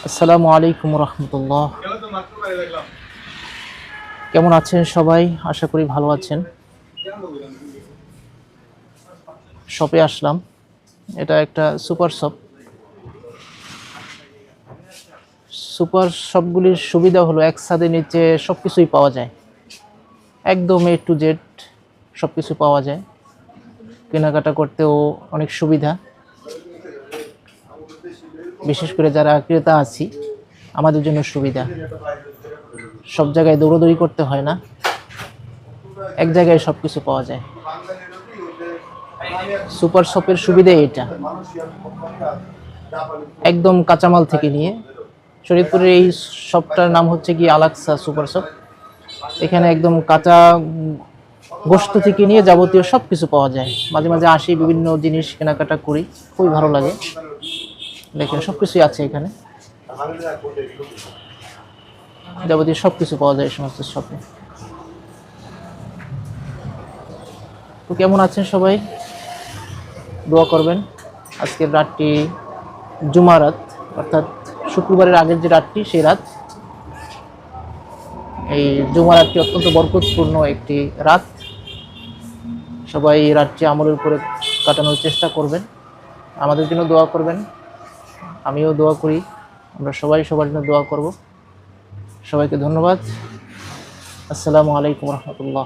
আসসালামু আলাইকুম রহমতুল্লাহ। কেমন আছেন সবাই? আশা করি ভালো আছেন। শপে আসলাম। এটা একটা সুপার শপ। সুপার শপগুলির সুবিধা হলো এক ছাদের নিচে সবকিছুই পাওয়া যায়, একদম এ টু জেড সবকিছু পাওয়া যায়। কেনাকাটা করতেও অনেক সুবিধা, বিশেষ করে যারা ক্রেতা আছি আমাদের জন্য সুবিধা। সব জায়গায় দৌড়াদৌড়ি করতে হয় না, এক জায়গায় সবকিছু পাওয়া যায়। সুপার শপের সুবিধা এটা, একদম কাঁচামাল থেকে নিয়ে। শরীয়তপুরের এই শপটার নাম হচ্ছে কি আলাক্সা সুপার শপ। এখানে একদম কাঁচা গোশত থেকে নিয়ে যাবতীয় সব কিছু পাওয়া যায়। মাঝে মাঝে আসি, বিভিন্ন জিনিস কেনাকাটা করি, খুবই ভালো লাগে। দেখেন সব কিছুই আছে এখানে, যাবতীয় সব কিছু পাওয়া যায় এই সমস্ত শপে। তো কেমন আছেন সবাই? দোয়া করবেন। আজকের রাতটি জুমা রাত, অর্থাৎ শুক্রবারের আগের যে রাতটি, সেই রাত। এই জুমা রাতটি অত্যন্ত বরকতপূর্ণ একটি রাত। সবাই এই রাতটি আমলের উপরে কাটানোর চেষ্টা করবেন, আমাদের জন্য দোয়া করবেন। আমিও দোয়া করি, আমরা সবাই সবার জন্য দোয়া করব। সবাইকে ধন্যবাদ। আসসালামু আলাইকুম রহমতুল্লাহ।